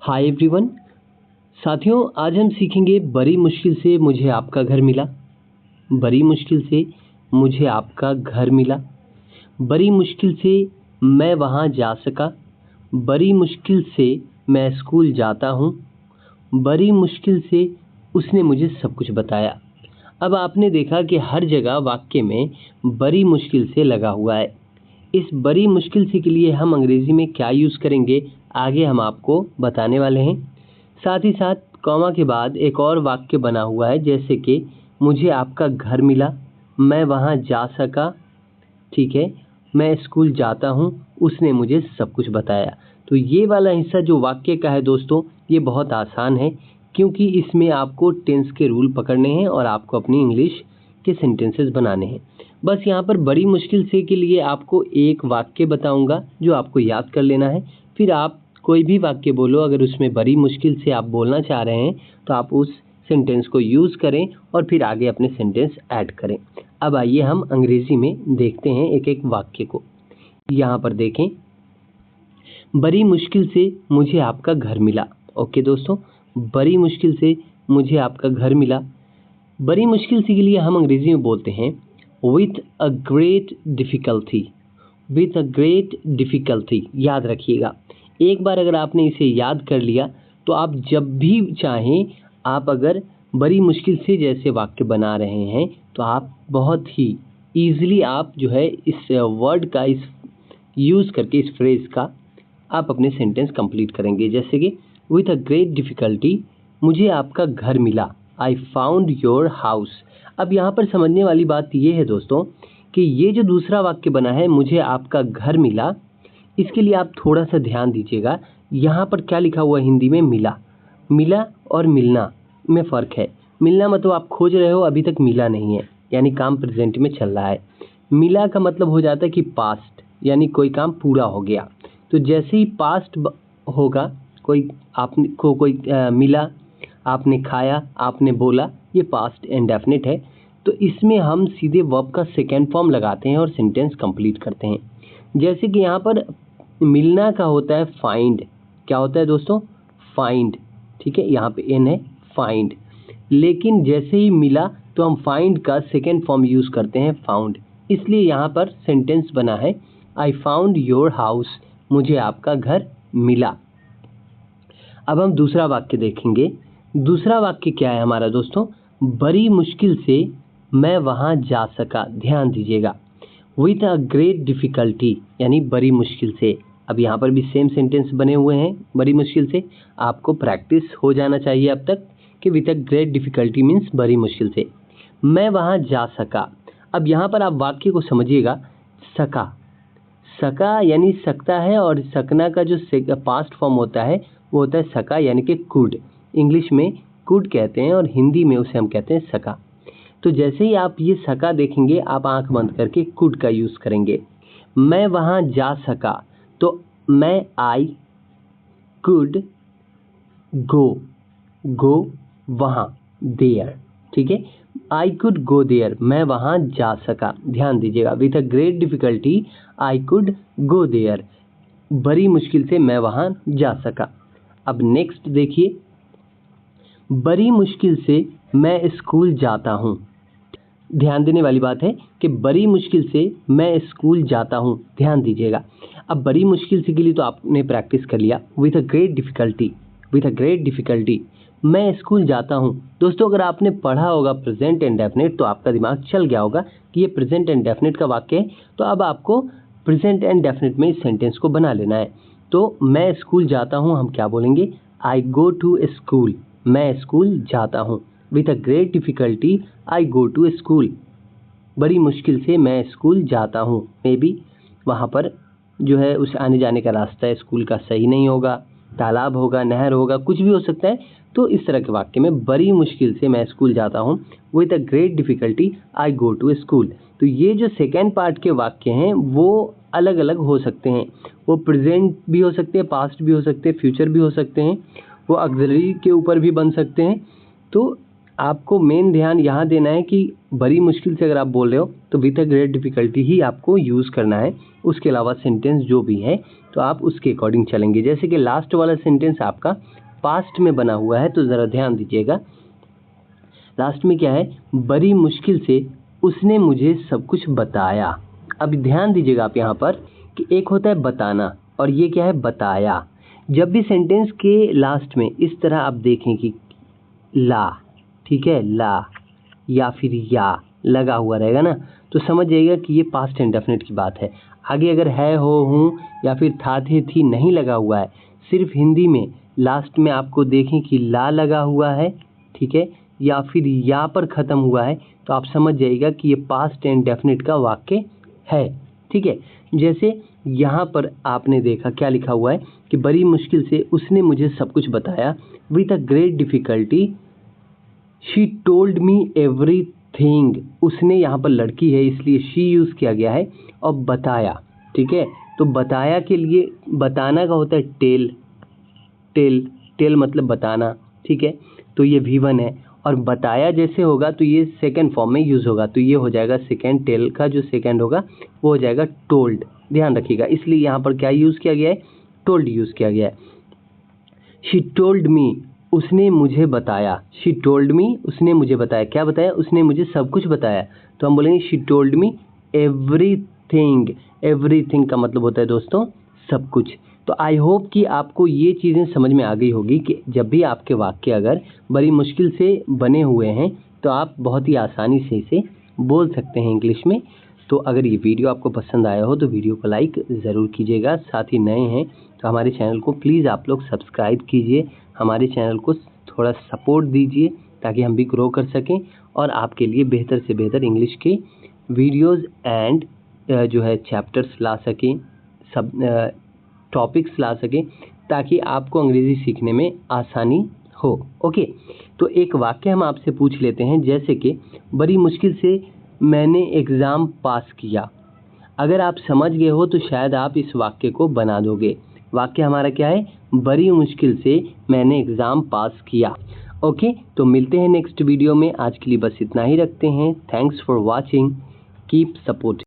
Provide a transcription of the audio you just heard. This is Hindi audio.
Hi everyone. साथियों, आज हम सीखेंगे बड़ी मुश्किल से मुझे आपका घर मिला। बड़ी मुश्किल से मुझे आपका घर मिला। बड़ी मुश्किल से मैं वहाँ जा सका। बड़ी मुश्किल से मैं स्कूल जाता हूँ। बड़ी मुश्किल से उसने मुझे सब कुछ बताया। अब आपने देखा कि हर जगह वाक्य में बड़ी मुश्किल से लगा हुआ है। इस बड़ी मुश्किल से के लिए हम अंग्रेज़ी में क्या यूज़ करेंगे, आगे हम आपको बताने वाले हैं। साथ ही साथ कॉमा के बाद एक और वाक्य बना हुआ है, जैसे कि मुझे आपका घर मिला, मैं वहाँ जा सका, ठीक है, मैं स्कूल जाता हूँ, उसने मुझे सब कुछ बताया। तो ये वाला हिस्सा जो वाक्य का है दोस्तों, ये बहुत आसान है, क्योंकि इसमें आपको टेंस के रूल पकड़ने हैं और आपको अपनी इंग्लिश के सेंटेंसेस बनाने हैं। बस यहाँ पर बड़ी मुश्किल से के लिए आपको एक वाक्य बताऊंगा जो आपको याद कर लेना है। फिर आप कोई भी वाक्य बोलो, अगर उसमें बड़ी मुश्किल से आप बोलना चाह रहे हैं तो आप उस सेंटेंस को यूज़ करें और फिर आगे अपने सेंटेंस ऐड करें। अब आइए हम अंग्रेज़ी में देखते हैं एक एक वाक्य को। यहाँ पर देखें, बड़ी मुश्किल से मुझे आपका घर मिला। ओके दोस्तों, बड़ी मुश्किल से मुझे आपका घर मिला। बड़ी मुश्किल से के लिए हम अंग्रेज़ी में बोलते हैं with a great difficulty. With a great difficulty, याद रखिएगा। एक बार अगर आपने इसे याद कर लिया तो आप जब भी चाहें, आप अगर बड़ी मुश्किल से जैसे वाक्य बना रहे हैं तो आप बहुत ही ईज़िली आप जो है इस वर्ड का इस यूज़ करके, इस फ्रेज़ का आप अपने सेंटेंस कंप्लीट करेंगे। जैसे कि विथ अ ग्रेट डिफ़िकल्टी मुझे आपका घर मिला, आई फाउंड योर हाउस। अब यहाँ पर समझने वाली बात ये है दोस्तों कि ये जो दूसरा वाक्य बना है, मुझे आपका घर मिला, इसके लिए आप थोड़ा सा ध्यान दीजिएगा। यहाँ पर क्या लिखा हुआ है हिंदी में, मिला। मिला और मिलना में फ़र्क है। मिलना मतलब आप खोज रहे हो, अभी तक मिला नहीं है, यानी काम प्रेजेंट में चल रहा है। मिला का मतलब हो जाता है कि पास्ट, यानी कोई काम पूरा हो गया। तो जैसे ही पास्ट होगा, कोई आपको कोई मिला, आपने खाया, आपने बोला, ये पास्ट इंडेफिनिट है। तो इसमें हम सीधे वर्ब का सेकेंड फॉर्म लगाते हैं और सेंटेंस कंप्लीट करते हैं। जैसे कि यहाँ पर मिलना का होता है फाइंड। क्या होता है दोस्तों? फाइंड, ठीक है, यहाँ पे एन है, फाइंड। लेकिन जैसे ही मिला तो हम फाइंड का सेकेंड फॉर्म यूज़ करते हैं, फाउंड। इसलिए यहाँ पर सेंटेंस बना है आई फाउंड योर हाउस, मुझे आपका घर मिला। अब हम दूसरा वाक्य देखेंगे। दूसरा वाक्य क्या है हमारा दोस्तों? बड़ी मुश्किल से मैं वहाँ जा सका। ध्यान दीजिएगा, विथ अ ग्रेट डिफ़िकल्टी, यानी बड़ी मुश्किल से। अब यहाँ पर भी सेम सेंटेंस बने हुए हैं, बड़ी मुश्किल से। आपको प्रैक्टिस हो जाना चाहिए अब तक कि with a great difficulty means बड़ी मुश्किल से मैं वहाँ जा सका। अब यहाँ पर आप वाक्य को समझिएगा, सका, सका यानी सकता है, और सकना का जो पास्ट फॉर्म होता है वो होता है सका, यानी कि कुड। इंग्लिश में कुड कहते हैं और हिंदी में उसे हम कहते हैं सका। तो जैसे ही आप ये सका देखेंगे, आप आंख बंद करके कुड का यूज़ करेंगे। मैं वहाँ जा सका, तो मैं आई कुड गो वहाँ, देयर, ठीक है। आई कुड गो देयर, मैं वहाँ जा सका। ध्यान दीजिएगा, with a great difficulty I could go there, बड़ी मुश्किल से मैं वहाँ जा सका। अब नेक्स्ट देखिए, बड़ी मुश्किल से मैं स्कूल जाता हूँ। ध्यान देने वाली बात है कि बड़ी मुश्किल से मैं स्कूल जाता हूँ। ध्यान दीजिएगा, अब बड़ी मुश्किल से के लिए तो आपने प्रैक्टिस कर लिया, with a great difficulty, with a great difficulty मैं स्कूल जाता हूँ। दोस्तों, अगर आपने पढ़ा होगा प्रेजेंट इंडेफिनिट तो आपका दिमाग चल गया होगा कि ये प्रेजेंट इंडेफिनिट का वाक्य है। तो अब आपको प्रेजेंट इंडेफिनिट में इस सेंटेंस को बना लेना है। तो मैं स्कूल जाता हूँ, हम क्या बोलेंगे? आई गो टू स्कूल, मैं स्कूल जाता हूँ। With a great difficulty I go to school, बड़ी मुश्किल से मैं स्कूल जाता हूँ। मे बी वहाँ पर जो है उस आने जाने का रास्ता स्कूल का सही नहीं होगा, तालाब होगा, नहर होगा, कुछ भी हो सकता है। तो इस तरह के वाक्य में बड़ी मुश्किल से मैं स्कूल जाता हूँ, with a great difficulty I go to school. तो ये जो सेकेंड पार्ट के वाक्य हैं वो अलग अलग हो सकते हैं। वो प्रेजेंट भी हो सकते हैं, पास्ट भी हो सकते हैं, फ्यूचर भी हो सकते हैं, वो ऑक्सिलरी के ऊपर भी बन सकते हैं। तो आपको मेन ध्यान यहाँ देना है कि बड़ी मुश्किल से अगर आप बोल रहे हो तो विद अ ग्रेट डिफ़िकल्टी ही आपको यूज़ करना है। उसके अलावा सेंटेंस जो भी है तो आप उसके अकॉर्डिंग चलेंगे। जैसे कि लास्ट वाला सेंटेंस आपका पास्ट में बना हुआ है, तो ज़रा ध्यान दीजिएगा। लास्ट में क्या है, बड़ी मुश्किल से उसने मुझे सब कुछ बताया। अब ध्यान दीजिएगा आप यहाँ पर कि एक होता है बताना और ये क्या है, बताया। जब भी सेंटेंस के लास्ट में इस तरह आप देखें कि ला, ठीक है, ला या फिर या लगा हुआ रहेगा ना, तो समझ जाइएगा कि ये पास्ट इंडेफिनिट की बात है। आगे अगर है, हो, हूँ या फिर था, थे, थी नहीं लगा हुआ है, सिर्फ हिंदी में लास्ट में आपको देखें कि ला लगा हुआ है, ठीक है, या फिर या पर ख़त्म हुआ है, तो आप समझ जाइएगा कि ये पास्ट इंडेफिनिट का वाक्य है, ठीक है। जैसे यहाँ पर आपने देखा क्या लिखा हुआ है कि बड़ी मुश्किल से उसने मुझे सब कुछ बताया, with a great difficulty she told me everything. उसने यहाँ पर लड़की है इसलिए शी यूज़ किया गया है, और बताया, ठीक है। तो बताया के लिए बताना का होता है टेल, टेल, टेल मतलब बताना, ठीक है। तो ये V1 है, और बताया जैसे होगा तो ये सेकंड फॉर्म में यूज़ होगा, तो ये हो जाएगा सेकंड, टेल का जो सेकंड होगा वो हो जाएगा टोल्ड। ध्यान रखिएगा, इसलिए यहाँ पर क्या यूज़ किया गया है, टोल्ड यूज़ किया गया है। शी टोल्ड मी, उसने मुझे बताया। शी टोल्ड मी, उसने मुझे बताया। क्या बताया, उसने मुझे सब कुछ बताया। तो हम बोलेंगे she told me everything. Everything का मतलब होता है दोस्तों सब कुछ। तो आई होप कि आपको ये चीज़ें समझ में आ गई होगी कि जब भी आपके वाक्य अगर बड़ी मुश्किल से बने हुए हैं तो आप बहुत ही आसानी से इसे बोल सकते हैं इंग्लिश में। तो अगर ये वीडियो आपको पसंद आया हो तो वीडियो को लाइक ज़रूर कीजिएगा। साथ ही नए हैं तो हमारे चैनल को प्लीज़ आप लोग सब्सक्राइब कीजिए, हमारे चैनल को थोड़ा सपोर्ट दीजिए ताकि हम भी ग्रो कर सकें और आपके लिए बेहतर से बेहतर इंग्लिश के वीडियोज़ एंड जो है चैप्टर्स ला सकें, सब टॉपिक्स ला सकें, ताकि आपको अंग्रेज़ी सीखने में आसानी हो। ओके, तो एक वाक्य हम आपसे पूछ लेते हैं, जैसे कि बड़ी मुश्किल से मैंने एग्ज़ाम पास किया। अगर आप समझ गए हो तो शायद आप इस वाक्य को बना दोगे। वाक्य हमारा क्या है, बड़ी मुश्किल से मैंने एग्ज़ाम पास किया। ओके, तो मिलते हैं नेक्स्ट वीडियो में। आज के लिए बस इतना ही रखते हैं। Thanks for watching, keep support.